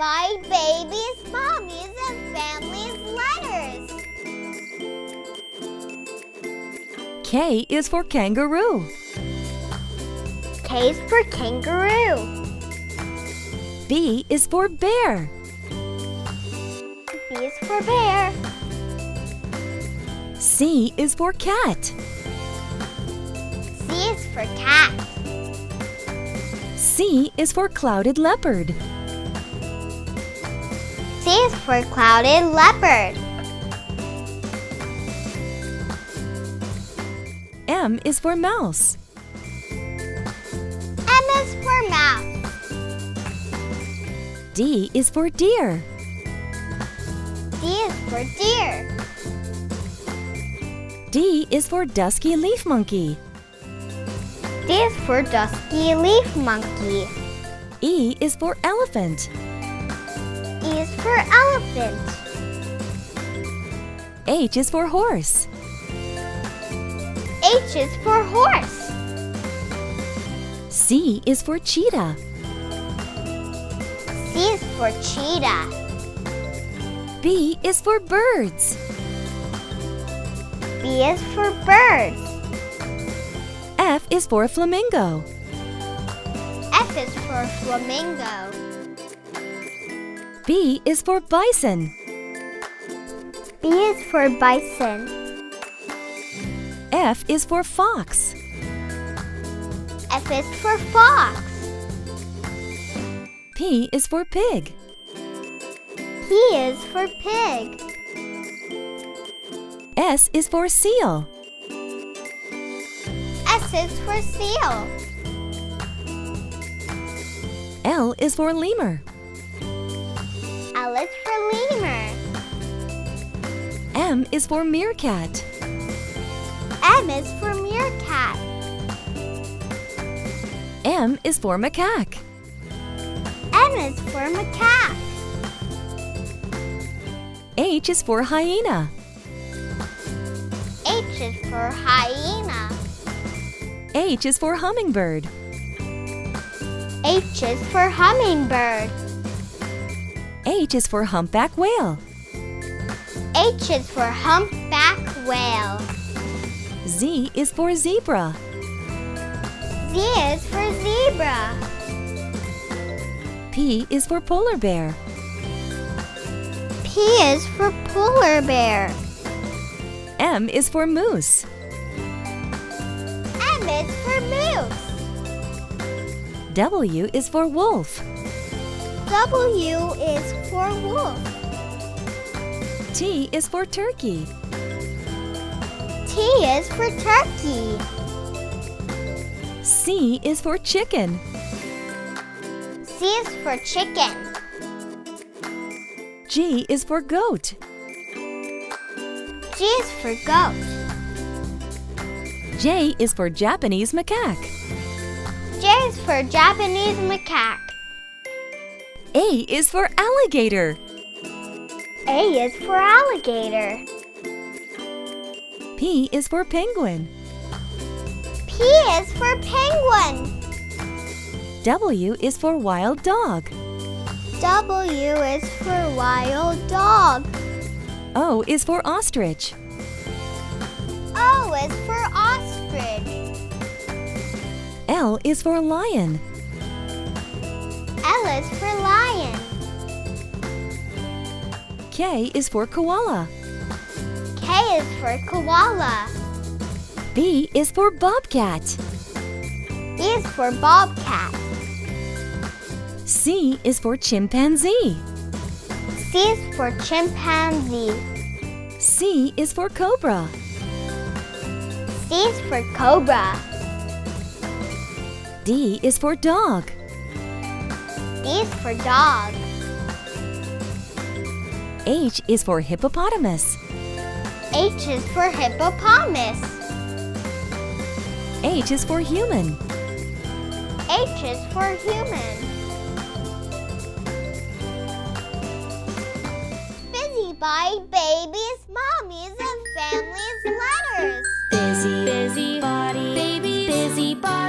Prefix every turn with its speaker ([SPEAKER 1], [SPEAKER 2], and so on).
[SPEAKER 1] by babies, mommies, and families' letters.
[SPEAKER 2] K is for kangaroo.
[SPEAKER 1] K is for kangaroo.
[SPEAKER 2] B is for bear.
[SPEAKER 1] B is for bear.
[SPEAKER 2] C is for cat.
[SPEAKER 1] C is for cat.
[SPEAKER 2] C is for clouded leopard.
[SPEAKER 1] C is for clouded leopard.
[SPEAKER 2] M is for mouse.
[SPEAKER 1] M is for mouse.
[SPEAKER 2] D is for deer.
[SPEAKER 1] D is for deer.
[SPEAKER 2] D is for dusky leaf monkey.
[SPEAKER 1] D is for dusky leaf monkey.
[SPEAKER 2] E is for elephant.
[SPEAKER 1] E is for elephant.
[SPEAKER 2] H is for horse.
[SPEAKER 1] H is for horse.
[SPEAKER 2] C is for cheetah.
[SPEAKER 1] C is for cheetah.
[SPEAKER 2] B is for birds.
[SPEAKER 1] B is for birds.
[SPEAKER 2] F is for flamingo.
[SPEAKER 1] F is for flamingo.
[SPEAKER 2] B is for bison.
[SPEAKER 1] B is for bison.
[SPEAKER 2] F is for fox.
[SPEAKER 1] F is for fox.
[SPEAKER 2] P is for pig.
[SPEAKER 1] P is for pig.
[SPEAKER 2] S is for seal.
[SPEAKER 1] S is for seal.
[SPEAKER 2] L is for lemur.
[SPEAKER 1] L is for lemur.
[SPEAKER 2] M is for meerkat.
[SPEAKER 1] M is for meerkat.
[SPEAKER 2] M is for macaque.
[SPEAKER 1] M is for macaque.
[SPEAKER 2] H is for hyena.
[SPEAKER 1] H is for hyena.
[SPEAKER 2] H is for hummingbird.
[SPEAKER 1] H is for hummingbird.
[SPEAKER 2] H is for humpback whale.
[SPEAKER 1] H is for humpback whale.
[SPEAKER 2] Z is for zebra.
[SPEAKER 1] Z is for zebra.
[SPEAKER 2] P is for polar bear.
[SPEAKER 1] P is for polar bear.
[SPEAKER 2] M is for moose.
[SPEAKER 1] M is for moose.
[SPEAKER 2] W is for wolf.
[SPEAKER 1] W is for wolf.
[SPEAKER 2] T is for turkey.
[SPEAKER 1] T is for turkey.
[SPEAKER 2] C is for chicken.
[SPEAKER 1] C is for chicken.
[SPEAKER 2] G is for goat.
[SPEAKER 1] G is for goat.
[SPEAKER 2] J is for Japanese macaque.
[SPEAKER 1] J is for Japanese macaque.
[SPEAKER 2] A is for alligator.
[SPEAKER 1] A is for alligator.
[SPEAKER 2] P is for penguin.
[SPEAKER 1] P is for penguin.
[SPEAKER 2] W is for wild dog.
[SPEAKER 1] W is for wild dog.
[SPEAKER 2] O is for ostrich.
[SPEAKER 1] O is for ostrich.
[SPEAKER 2] L is for lion.
[SPEAKER 1] L is for lion.
[SPEAKER 2] K is for koala.
[SPEAKER 1] K is for koala.
[SPEAKER 2] B is for bobcat.
[SPEAKER 1] B is for bobcat.
[SPEAKER 2] C is for chimpanzee.
[SPEAKER 1] C is for chimpanzee.
[SPEAKER 2] C is for cobra.
[SPEAKER 1] C is for cobra.
[SPEAKER 2] D is for dog.
[SPEAKER 1] D is for dog.
[SPEAKER 2] H is for hippopotamus.
[SPEAKER 1] H is for hippopotamus.
[SPEAKER 2] H is for human.
[SPEAKER 1] H is for human. Busy by babies, mommies, and families' letters.
[SPEAKER 3] Busy, busy body, baby, busy body.